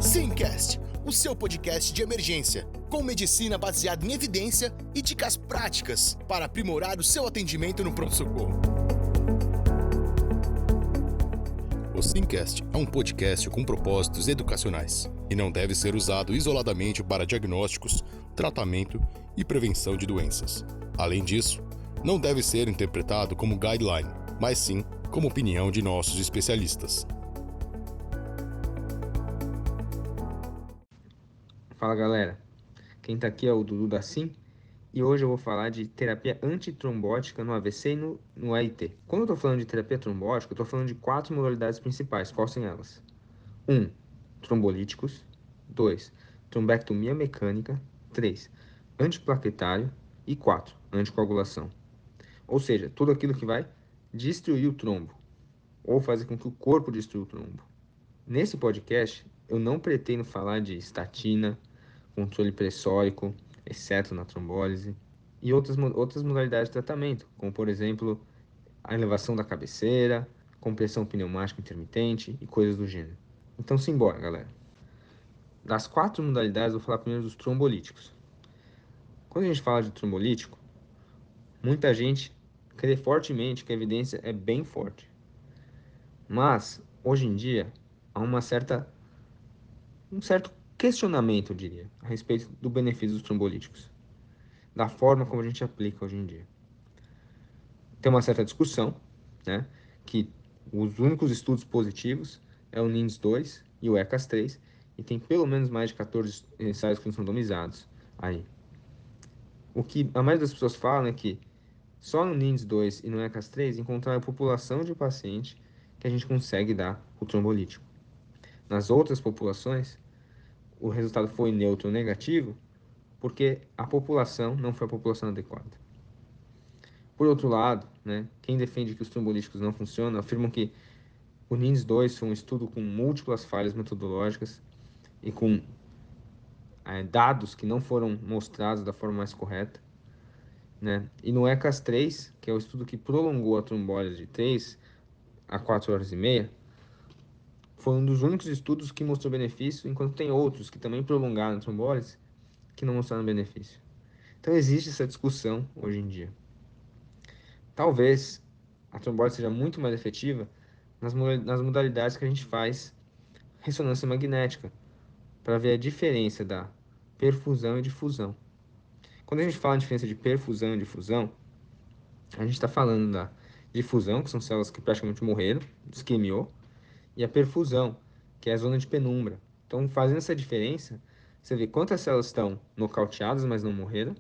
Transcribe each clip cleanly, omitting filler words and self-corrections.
Simcast, o seu podcast de emergência, com medicina baseada em evidência e dicas práticas para aprimorar o seu atendimento no pronto-socorro. O Simcast é um podcast com propósitos educacionais e não deve ser usado isoladamente para diagnósticos, tratamento e prevenção de doenças. Além disso, não deve ser interpretado como guideline, mas sim como opinião de nossos especialistas. Fala galera, quem tá aqui é o Dudu da Sim e hoje eu vou falar de terapia antitrombótica no AVC e no AIT. Quando eu tô falando de terapia trombótica, eu tô falando de 4 modalidades principais. Quais são elas? 1. Trombolíticos. 2. Trombectomia mecânica. 3. Antiplaquetário. E 4. Anticoagulação. Ou seja, tudo aquilo que vai destruir o trombo ou fazer com que o corpo destrua o trombo. Nesse podcast, eu não pretendo falar de estatina, controle pressórico, exceto na trombólise, e outras modalidades de tratamento, como por exemplo, a elevação da cabeceira, compressão pneumática intermitente e coisas do gênero. Então simbora, galera. Das 4 modalidades, eu vou falar primeiro dos trombolíticos. Quando a gente fala de trombolítico, muita gente crê fortemente que a evidência é bem forte. Mas, hoje em dia, há um certo questionamento, eu diria, a respeito do benefício dos trombolíticos, da forma como a gente aplica hoje em dia. Tem uma certa discussão, né, que os únicos estudos positivos é o NINDS-2 e o ECAS-3, e tem pelo menos mais de 14 ensaios clínicos randomizados aí. O que a maioria das pessoas falam é que só no NINDS-2 e no ECAS-3 encontraram a população de paciente que a gente consegue dar o trombolítico. Nas outras populações, o resultado foi neutro ou negativo, porque a população não foi a população adequada. Por outro lado, né, quem defende que os trombolíticos não funcionam afirmam que o NINDS-2 foi um estudo com múltiplas falhas metodológicas e com dados que não foram mostrados da forma mais correta, né? E no ECAS-3, que é o estudo que prolongou a trombólise de 3 a 4 horas e meia, foi um dos únicos estudos que mostrou benefício, enquanto tem outros que também prolongaram a trombólise que não mostraram benefício. Então existe essa discussão hoje em dia. Talvez a trombólise seja muito mais efetiva nas modalidades que a gente faz ressonância magnética, para ver a diferença da perfusão e difusão. Quando a gente fala em diferença de perfusão e difusão, a gente está falando da difusão, que são células que praticamente morreram, isquemiou, e a perfusão, que é a zona de penumbra. Então, fazendo essa diferença, você vê quantas células estão nocauteadas, mas não morreram,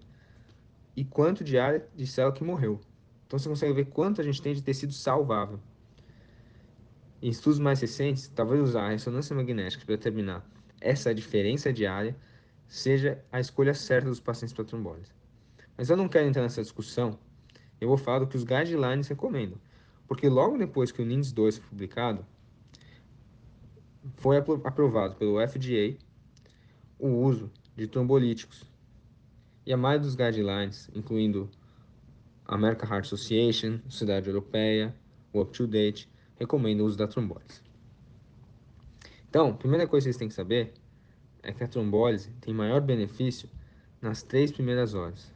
e quanto de área de célula que morreu. Então, você consegue ver quanto a gente tem de tecido salvável. Em estudos mais recentes, talvez usar a ressonância magnética para determinar essa diferença de área seja a escolha certa dos pacientes para trombólise. Mas eu não quero entrar nessa discussão, eu vou falar do que os guidelines recomendam. Porque logo depois que o NINDS-2 foi publicado, foi aprovado pelo FDA o uso de trombolíticos. E a maioria dos guidelines, incluindo a American Heart Association, a Sociedade Europeia, o UpToDate, recomendam o uso da trombólise. Então, a primeira coisa que vocês têm que saber é que a trombólise tem maior benefício nas 3 primeiras horas,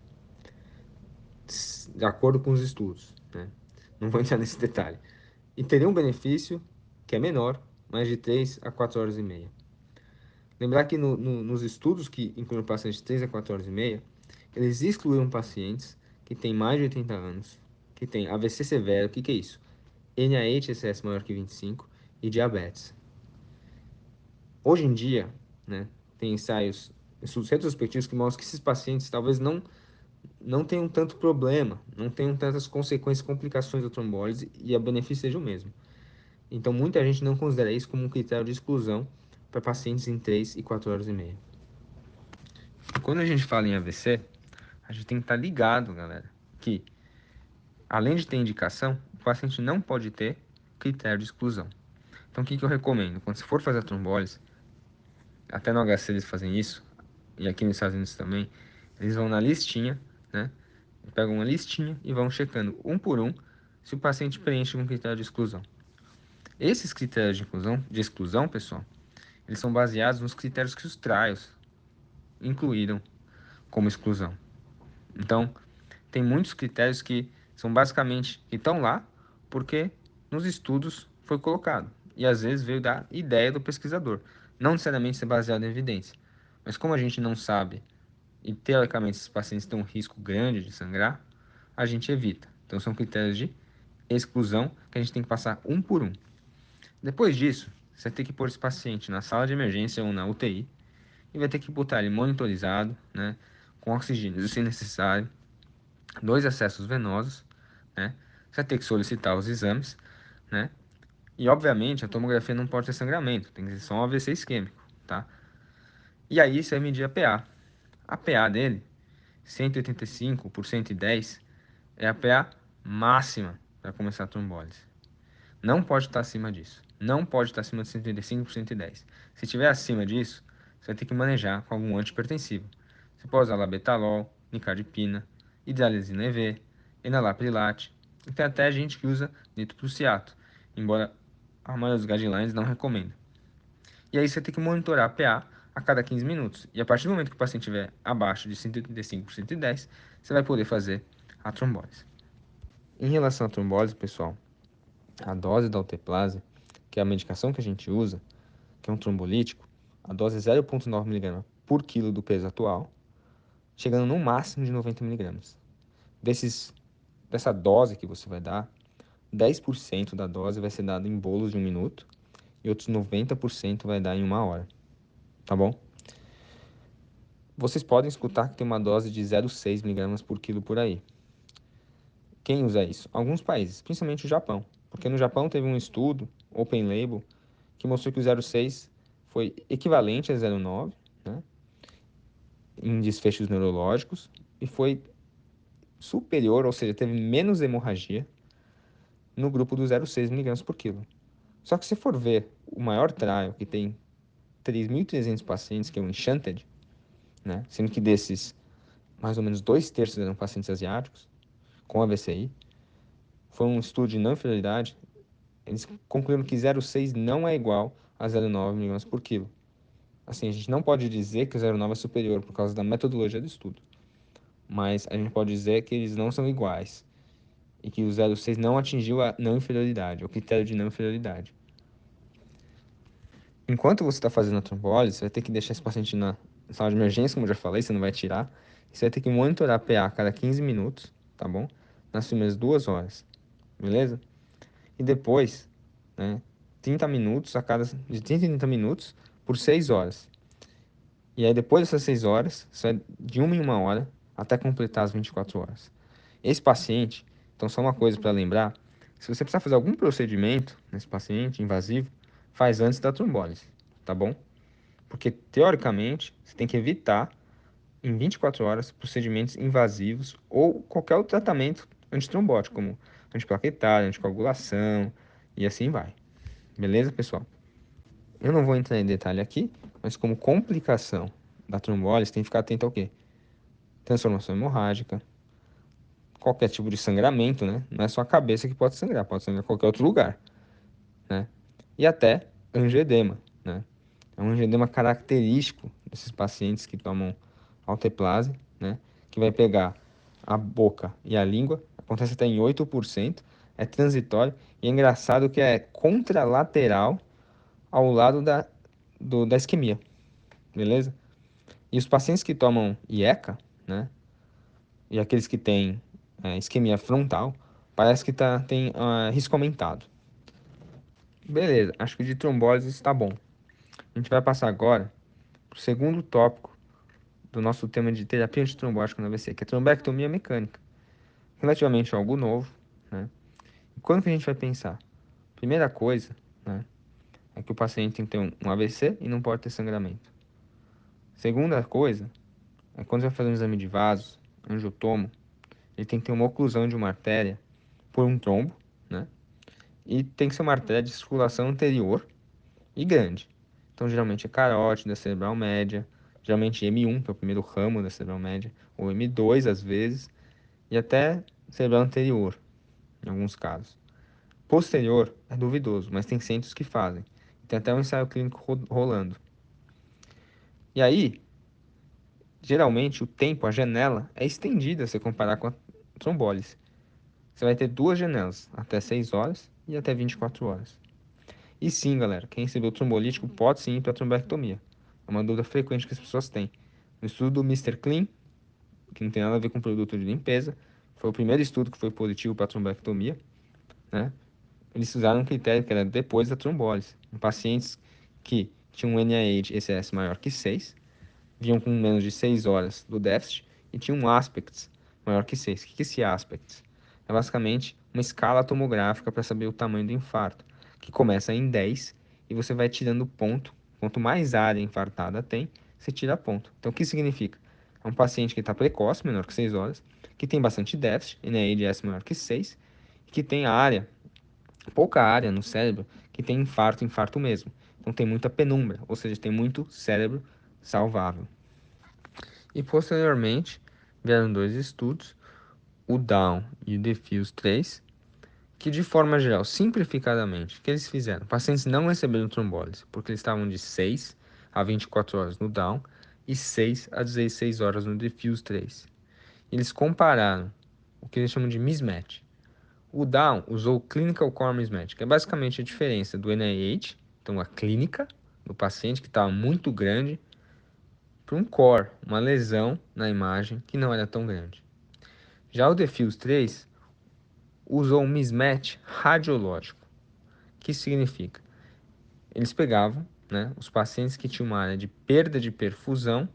de acordo com os estudos, né? Não vou entrar nesse detalhe. E teria um benefício que é menor, mais de 3 a 4 horas e meia. Lembrar que nos estudos que incluíram pacientes de 3 a 4 horas e meia, eles excluíram pacientes que têm mais de 80 anos, que têm AVC severo, o que é isso? NAHSS maior que 25 e diabetes. Hoje em dia, né, tem estudos retrospectivos que mostram que esses pacientes talvez não tenham tanto problema, não tenham tantas consequências, complicações da trombólise e o benefício seja o mesmo. Então, muita gente não considera isso como um critério de exclusão para pacientes em 3 e 4 horas e meia. E quando a gente fala em AVC, a gente tem que estar ligado, galera, que além de ter indicação, o paciente não pode ter critério de exclusão. Então, o que eu recomendo? Quando você for fazer a trombólise, até no HC eles fazem isso, e aqui nos Estados Unidos também, eles vão na listinha, né? Pegam uma listinha e vão checando um por um se o paciente preenche com critério de exclusão. Esses critérios de exclusão, pessoal, eles são baseados nos critérios que os trials incluíram como exclusão. Então, tem muitos critérios que são basicamente, que estão lá porque nos estudos foi colocado. E às vezes veio da ideia do pesquisador. Não necessariamente ser baseado em evidência. Mas como a gente não sabe, e teoricamente esses pacientes têm um risco grande de sangrar, a gente evita. Então são critérios de exclusão que a gente tem que passar um por um. Depois disso, você vai ter que pôr esse paciente na sala de emergência ou na UTI e vai ter que botar ele monitorizado, né, com oxigênio se necessário, 2 acessos venosos, né, você vai ter que solicitar os exames, né, e obviamente a tomografia não pode ter sangramento, tem que ser só um AVC isquêmico, tá? E aí você vai medir a PA. A PA dele, 185 por 110, é a PA máxima para começar a trombólise. Não pode estar acima disso. Não pode estar acima de 185 por 110. Se estiver acima disso, você vai ter que manejar com algum antihipertensivo. Você pode usar labetalol, nicardipina, hidralazina EV, enalaprilat. E tem até gente que usa nitroprusiato, embora a maioria dos guidelines não recomenda. E aí você tem que monitorar a PA a cada 15 minutos. E a partir do momento que o paciente estiver abaixo de 185 por 110, você vai poder fazer a trombólise. Em relação à trombólise, pessoal, a dose da alteplase, que é a medicação que a gente usa, que é um trombolítico, a dose é 0,9 mg por quilo do peso atual, chegando no máximo de 90 mg. Dessa dose que você vai dar, 10% da dose vai ser dada em bolos de 1 minuto e outros 90% vai dar em 1 hora, tá bom? Vocês podem escutar que tem uma dose de 0,6 mg por quilo por aí. Quem usa isso? Alguns países, principalmente o Japão, porque no Japão teve um estudo, open label, que mostrou que o 0,6 foi equivalente a 0,9, né, em desfechos neurológicos, e foi superior, ou seja, teve menos hemorragia no grupo do 0,6 mg por quilo. Só que se for ver o maior trial, que tem 3.300 pacientes, que é o Enchanted, né, sendo que desses, mais ou menos 2/3 eram pacientes asiáticos, com AVCI, foi um estudo de não inferioridade, eles concluíram que 0,6 não é igual a 0,9 mg por quilo. Assim, a gente não pode dizer que o 0,9 é superior por causa da metodologia do estudo, mas a gente pode dizer que eles não são iguais e que o 0,6 não atingiu a não inferioridade, o critério de não inferioridade. Enquanto você está fazendo a trombólise, você vai ter que deixar esse paciente na sala de emergência, como eu já falei, você não vai tirar. Você vai ter que monitorar a PA a cada 15 minutos, tá bom? Nas primeiras 2 horas, beleza? E depois, né, 30 minutos de 30 em 30 minutos por 6 horas. E aí depois dessas 6 horas, você vai de 1 em 1 hora até completar as 24 horas. Esse paciente, então só uma coisa para lembrar, se você precisar fazer algum procedimento nesse paciente invasivo, faz antes da trombólise, tá bom? Porque teoricamente, você tem que evitar em 24 horas procedimentos invasivos ou qualquer outro tratamento antitrombótico, como antiplaquetário, anticoagulação e assim vai. Beleza, pessoal? Eu não vou entrar em detalhe aqui, mas como complicação da trombólise, tem que ficar atento ao quê? Transformação hemorrágica, qualquer tipo de sangramento, né? Não é só a cabeça que pode sangrar qualquer outro lugar, né? E até angioedema, né? É um angioedema característico desses pacientes que tomam alteplase, né? Que vai pegar a boca e a língua, acontece até em 8%, é transitório e é engraçado que é contralateral ao lado da isquemia, beleza? E os pacientes que tomam IECA, né? E aqueles que têm isquemia frontal, parece que tem risco aumentado. Beleza, acho que de trombólise está bom. A gente vai passar agora para o segundo tópico do nosso tema de terapia antitrombótica no AVC, que é trombectomia mecânica. Relativamente algo novo, né? E quando que a gente vai pensar? Primeira coisa, né, é que o paciente tem que ter um AVC e não pode ter sangramento. Segunda coisa, é quando você vai fazer um exame de vasos, angiotomo, ele tem que ter uma oclusão de uma artéria por um trombo, né? E tem que ser uma artéria de circulação anterior e grande. Então, geralmente é carótida cerebral média, geralmente M1, que é o primeiro ramo da cerebral média, ou M2 às vezes, e até cerebral anterior, em alguns casos. Posterior é duvidoso, mas tem centros que fazem. Tem até um ensaio clínico rolando. E aí, geralmente, o tempo, a janela, é estendida se comparar com a trombólise. Você vai ter duas janelas, até 6 horas e até 24 horas. E sim, galera, quem recebeu trombolítico pode sim ir para trombectomia. É uma dúvida frequente que as pessoas têm. No estudo do Mister Clean, que não tem nada a ver com produto de limpeza, foi o primeiro estudo que foi positivo para trombectomia, né? Eles usaram um critério que era depois da trombólise. Em pacientes que tinham um NIH-ECS maior que 6, vinham com menos de 6 horas do déficit e tinham um aspects maior que 6. O que é esse aspects? É basicamente uma escala tomográfica para saber o tamanho do infarto, que começa em 10 e você vai tirando ponto. Quanto mais área infartada tem, você tira ponto. Então, o que significa? É um paciente que está precoce, menor que 6 horas, que tem bastante déficit, NIH maior que 6, e que tem a área, pouca área no cérebro, que tem infarto mesmo. Então, tem muita penumbra, ou seja, tem muito cérebro salvável. E posteriormente vieram dois estudos, o Down e o Diffuse 3, que de forma geral, simplificadamente, o que eles fizeram? Pacientes não receberam trombólise, porque eles estavam de 6 a 24 horas no Down e 6 a 16 horas no Diffuse 3. Eles compararam o que eles chamam de mismatch. O Down usou o Clinical Core Mismatch, que é basicamente a diferença do NIH, então a clínica do paciente que estava muito grande, para um core, uma lesão na imagem que não era tão grande. Já o Diffuse 3 usou um mismatch radiológico. O que isso significa? Eles pegavam, né, os pacientes que tinham uma área de perda de perfusão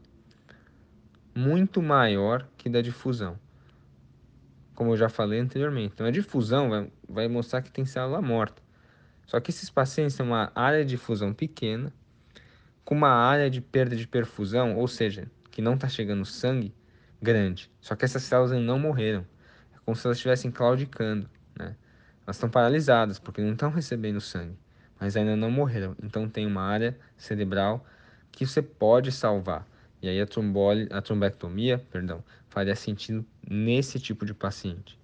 muito maior que da difusão. Como eu já falei anteriormente. Então, a difusão vai mostrar que tem célula morta. Só que esses pacientes têm uma área de difusão pequena, com uma área de perda de perfusão, ou seja, que não está chegando sangue, grande. Só que essas células ainda não morreram. É como se elas estivessem claudicando, né? Elas estão paralisadas porque não estão recebendo sangue, mas ainda não morreram. Então tem uma área cerebral que você pode salvar. E aí a trombectomia, faria sentido nesse tipo de paciente.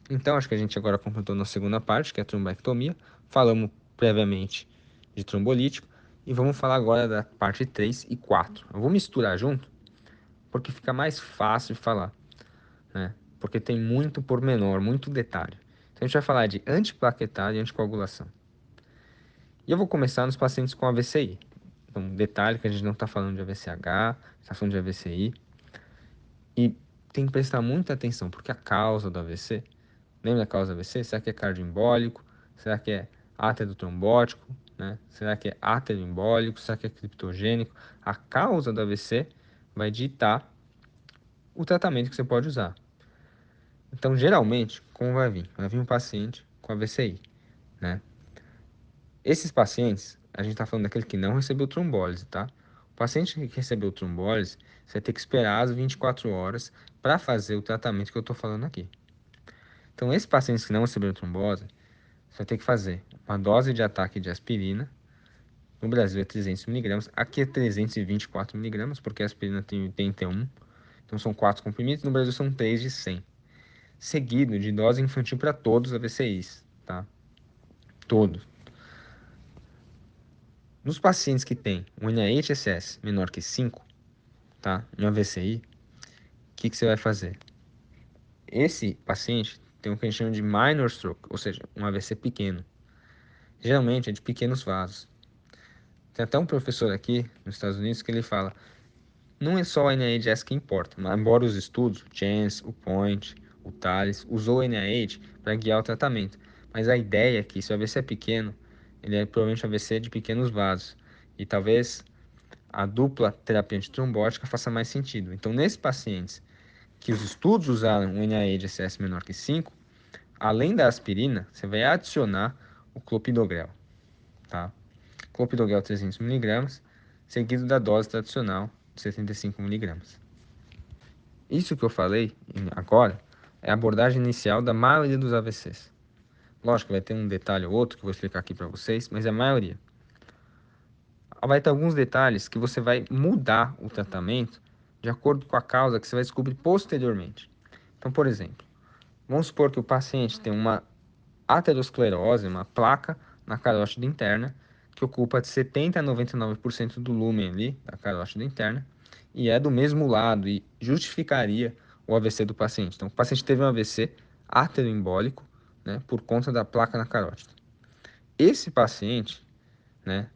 Então acho que a gente agora completou na segunda parte, que é a trombectomia. Falamos previamente de trombolítico e vamos falar agora da parte 3 e 4. Eu vou misturar junto porque fica mais fácil de falar, né? Porque tem muito pormenor, muito detalhe. Então a gente vai falar de antiplaquetária e anticoagulação. E eu vou começar nos pacientes com AVCI. Então, detalhe que a gente não está falando de AVCH, está falando de AVCI. E tem que prestar muita atenção, porque a causa do AVC, lembra a causa do AVC? Será que é cardioembólico? Será que é áterotrombótico? Né? Será que é áteroembólico? Será que é criptogênico? A causa do AVC vai ditar o tratamento que você pode usar. Então, geralmente, como vai vir? Vai vir um paciente com AVCI, né? Esses pacientes, a gente está falando daquele que não recebeu trombólise, tá? O paciente que recebeu trombólise, você vai ter que esperar as 24 horas para fazer o tratamento que eu estou falando aqui. Então, esses pacientes que não receberam trombose, você vai ter que fazer uma dose de ataque de aspirina. No Brasil é 300 mg, aqui é 324 mg, porque a aspirina tem 81. Então, são 4 comprimidos, no Brasil são 3 de 100. Seguido de dose infantil para todos os AVCIs, tá? Todos. Nos pacientes que têm um NIH-SS menor que 5, tá? Em AVCI, o que você vai fazer? Esse paciente tem o que a gente chama de minor stroke, ou seja, um AVC pequeno. Geralmente é de pequenos vasos. Tem até um professor aqui nos Estados Unidos que ele fala, não é só o NIH que importa, mas embora os estudos, o Chance, o Point, o Thales, usou o NIH para guiar o tratamento. Mas a ideia é que se o AVC é pequeno, ele é provavelmente um AVC de pequenos vasos. E talvez a dupla terapia antitrombótica faça mais sentido. Então, nesses pacientes que os estudos usaram um NIH-SS menor que 5, além da aspirina, você vai adicionar o clopidogrel, tá? Clopidogrel 300 mg, seguido da dose tradicional de 75 mg. Isso que eu falei agora é a abordagem inicial da maioria dos AVCs. Lógico que vai ter um detalhe ou outro que eu vou explicar aqui para vocês, mas é a maioria. Vai ter alguns detalhes que você vai mudar o tratamento de acordo com a causa que você vai descobrir posteriormente. Então, por exemplo, vamos supor que o paciente tem uma aterosclerose, uma placa na carótida interna, que ocupa de 70% a 99% do lúmen ali, da carótida interna, e é do mesmo lado e justificaria o AVC do paciente. Então, o paciente teve um AVC áteroembólico, né, por conta da placa na carótida. Esse paciente, né,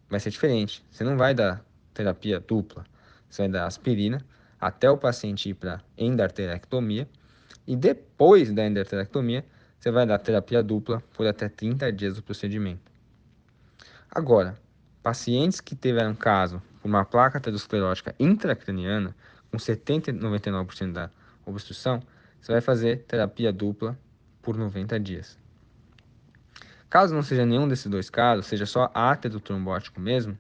vai ser diferente. Você não vai dar terapia dupla, você vai dar aspirina até o paciente ir para endarterectomia, e depois da endarterectomia, você vai dar terapia dupla por até 30 dias do procedimento. Agora, pacientes que tiveram caso por uma placa aterosclerótica intracraniana, com 70% e 99% da obstrução, você vai fazer terapia dupla por 90 dias. Caso não seja nenhum desses dois casos, seja só áterotrombótico mesmo,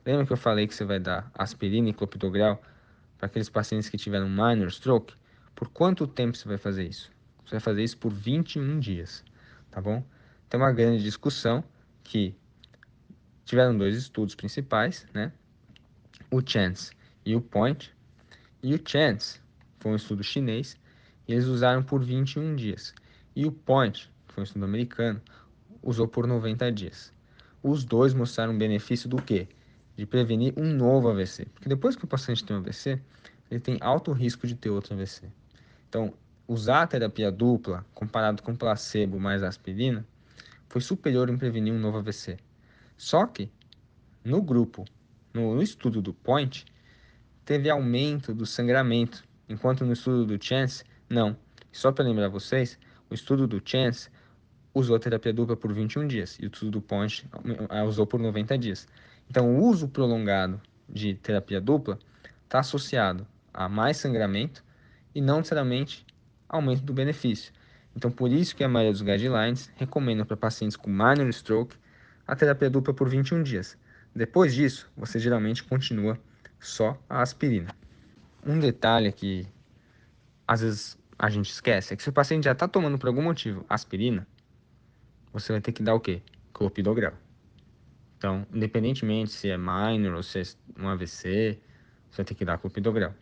lembra que eu falei que você vai dar aspirina e clopidogrel para aqueles pacientes que tiveram minor stroke? Por quanto tempo você vai fazer isso? Você vai fazer isso por 21 dias, tá bom? Tem uma grande discussão que tiveram dois estudos principais, né? O Chance e o Point. E o Chance foi um estudo chinês e eles usaram por 21 dias. E o Point, que foi um estudo americano, usou por 90 dias. Os dois mostraram um benefício do quê? De prevenir um novo AVC. Porque depois que o paciente tem um AVC, ele tem alto risco de ter outro AVC. Então, usar a terapia dupla, comparado com placebo mais aspirina, foi superior em prevenir um novo AVC. Só que, no grupo, no estudo do Point, teve aumento do sangramento, enquanto no estudo do Chance, não. Só para lembrar vocês, o estudo do Chance usou a terapia dupla por 21 dias e o estudo do Point usou por 90 dias. Então, o uso prolongado de terapia dupla está associado a mais sangramento e não necessariamente aumento do benefício. Então, por isso que a maioria dos guidelines recomenda para pacientes com minor stroke a terapia dupla por 21 dias. Depois disso, você geralmente continua só a aspirina. Um detalhe que às vezes a gente esquece é que se o paciente já está tomando por algum motivo aspirina, você vai ter que dar o quê? Clopidogrel. Então, independentemente se é minor ou se é um AVC, você vai ter que dar clopidogrel.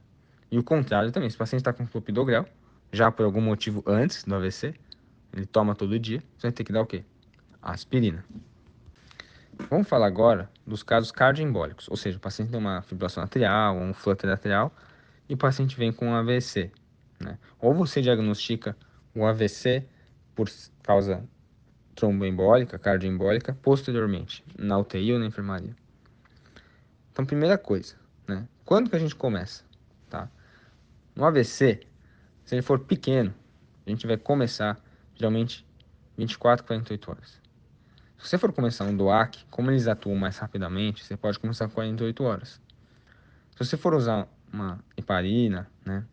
E o contrário também, se o paciente está com clopidogrel, já por algum motivo antes do AVC, ele toma todo dia, você vai ter que dar o quê? Aspirina. Vamos falar agora dos casos cardioembólicos, ou seja, o paciente tem uma fibrilação atrial ou um flutter atrial e o paciente vem com um AVC, né? Ou você diagnostica o AVC por causa tromboembólica, cardioembólica, posteriormente, na UTI ou na enfermaria. Então, primeira coisa, né? Quando que a gente começa? Tá? No AVC, se ele for pequeno, a gente vai começar, geralmente, 24 a 48 horas. Se você for começar um DOAC, como eles atuam mais rapidamente, você pode começar com 48 horas. Se você for usar uma heparina, né,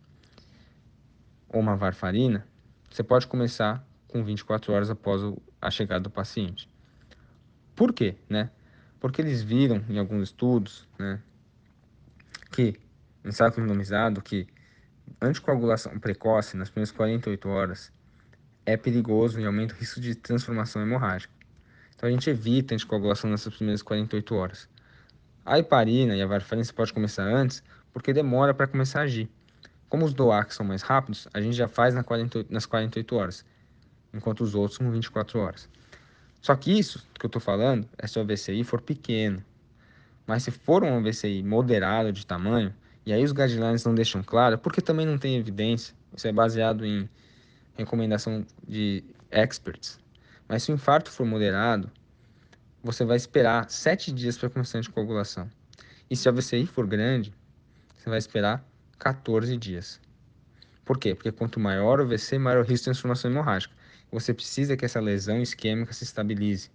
ou uma varfarina, você pode começar com 24 horas após a chegada do paciente. Por quê, né? Porque eles viram em alguns estudos, né, que, ensaio randomizado, que anticoagulação precoce nas primeiras 48 horas é perigoso e aumenta o risco de transformação hemorrágica. Então a gente evita a anticoagulação nessas primeiras 48 horas. A heparina e a varfarina você pode começar antes, porque demora para começar a agir. Como os DOACs são mais rápidos, a gente já faz nas 48 horas, enquanto os outros são 24 horas. Só que isso que eu estou falando é se o AVCI for pequeno. Mas se for um AVCI moderado de tamanho, e aí os guidelines não deixam claro, porque também não tem evidência, isso é baseado em recomendação de experts. Mas se o infarto for moderado, você vai esperar 7 dias para começar a anticoagulação. E se o AVCI for grande, você vai esperar 14 dias. Por quê? Porque quanto maior o AVC, maior o risco de transformação hemorrágica. Você precisa que essa lesão isquêmica se estabilize.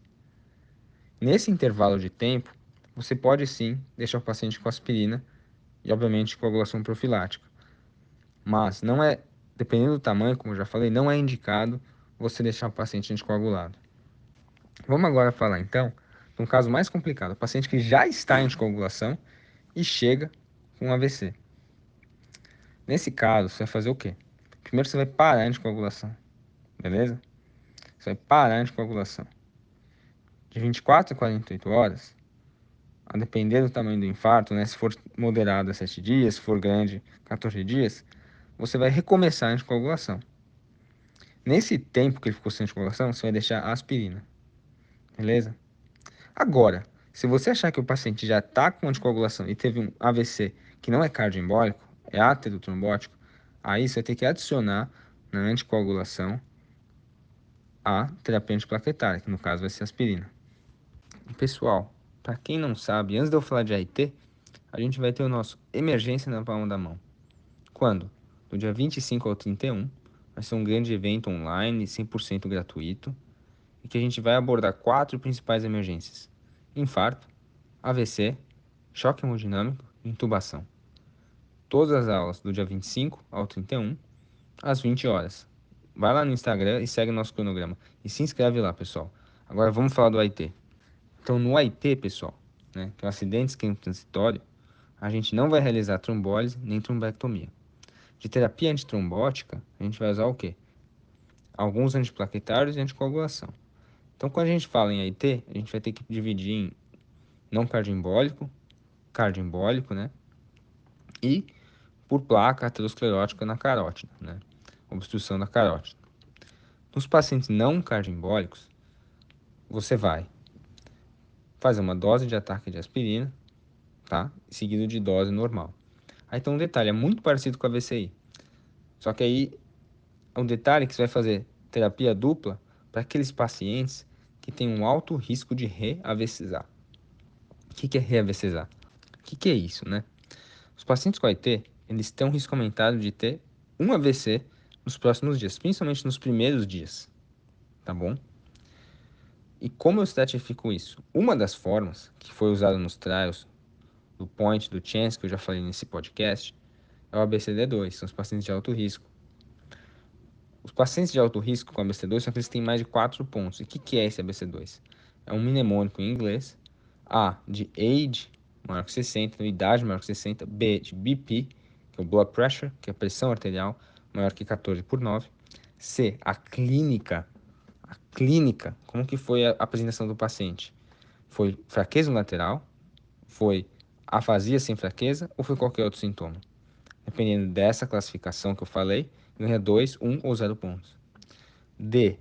Nesse intervalo de tempo, você pode sim deixar o paciente com aspirina e, obviamente, coagulação profilática. Mas não é, dependendo do tamanho, como eu já falei, não é indicado você deixar o paciente anticoagulado. Vamos agora falar, então, de um caso mais complicado. O paciente que já está em anticoagulação e chega com AVC. Nesse caso, você vai fazer o quê? Primeiro, você vai parar a anticoagulação, beleza? Você vai parar a anticoagulação. De 24 a 48 horas, a depender do tamanho do infarto, né? Se for moderado, 7 dias, se for grande, 14 dias, você vai recomeçar a anticoagulação. Nesse tempo que ele ficou sem anticoagulação, você vai deixar a aspirina, beleza? Agora, Se você achar que o paciente já está com anticoagulação e teve um AVC que não é cardioembólico, é átero trombótico, aí você vai ter que adicionar na anticoagulação a terapia antiplaquetária, que no caso vai ser aspirina. E, pessoal, para quem não sabe, antes de eu falar de AIT, a gente vai ter o nosso Emergência na Palma da Mão. Quando? Do dia 25 ao 31, vai ser um grande evento online, 100% gratuito, e que a gente vai abordar 4 principais emergências: infarto, AVC, choque hemodinâmico e intubação. Todas as aulas do dia 25 ao 31, às 20 horas. Vai lá no Instagram e segue o nosso cronograma. E se inscreve lá, pessoal. Agora vamos falar do AIT. Então, no AIT, pessoal, né, que é o acidente isquêmico transitório, a gente não vai realizar trombólise nem trombectomia. De terapia antitrombótica, a gente vai usar o quê? Alguns antiplaquetários e anticoagulação. Então, quando a gente fala em AIT, a gente vai ter que dividir em não cardioembólico, cardioembólico, né? E por placa aterosclerótica na carótida, né? Obstrução da carótida. Nos pacientes não cardioembólicos, você vai fazer uma dose de ataque de aspirina, tá? Seguido de dose normal. Aí tem um detalhe, é muito parecido com a VCI. Só que aí, um detalhe é que você vai fazer terapia dupla para aqueles pacientes que têm um alto risco de reavecizar. O que é reavecizar? O que é isso, né? Os pacientes com AIT, eles têm um risco aumentado de ter um AVC nos próximos dias, principalmente nos primeiros dias, tá bom? E como eu estratifico isso? Uma das formas que foi usada nos trials do POINT, do CHANCE, que eu já falei nesse podcast, é o ABCD2, são os pacientes de alto risco. Os pacientes de alto risco com ABCD2 são aqueles que têm mais de 4 pontos. E o que é esse ABCD2? É um mnemônico em inglês. A, de age, maior que 60, idade maior que 60. B, de BP, que é o blood pressure, que é a pressão arterial, maior que 14/9. C, a clínica. A clínica, como que foi a apresentação do paciente? Foi fraqueza lateral? Foi afasia sem fraqueza? Ou foi qualquer outro sintoma? Dependendo dessa classificação que eu falei, ganha 2, 1 ou 0 pontos. D,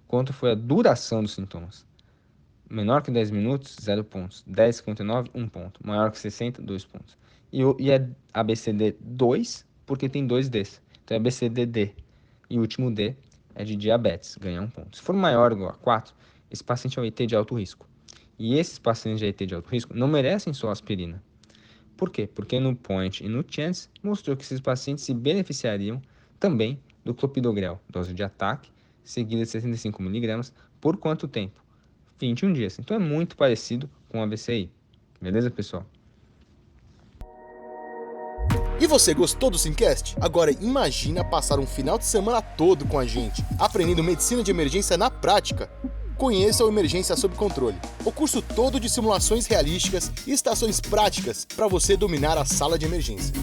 quanto foi a duração dos sintomas? Menor que 10 minutos, 0 pontos. 10, 59, 1 ponto. Maior que 60, 2 pontos. E é ABCD 2, porque tem 2 Ds. Então é ABCDD. E o último D é de diabetes, ganha 1 ponto. Se for maior ou igual a 4, esse paciente é um AIT de alto risco. E esses pacientes de AIT de alto risco não merecem só aspirina. Por quê? Porque no POINT e no CHANCE mostrou que esses pacientes se beneficiariam também do clopidogrel, dose de ataque, seguida de 65 mg, por quanto tempo? 21 dias. Então é muito parecido com a VCI. Beleza, pessoal? E você gostou do Simcast? Agora imagina passar um final de semana todo com a gente, aprendendo medicina de emergência na prática. Conheça o Emergência Sob Controle, o curso todo de simulações realísticas e estações práticas para você dominar a sala de emergência.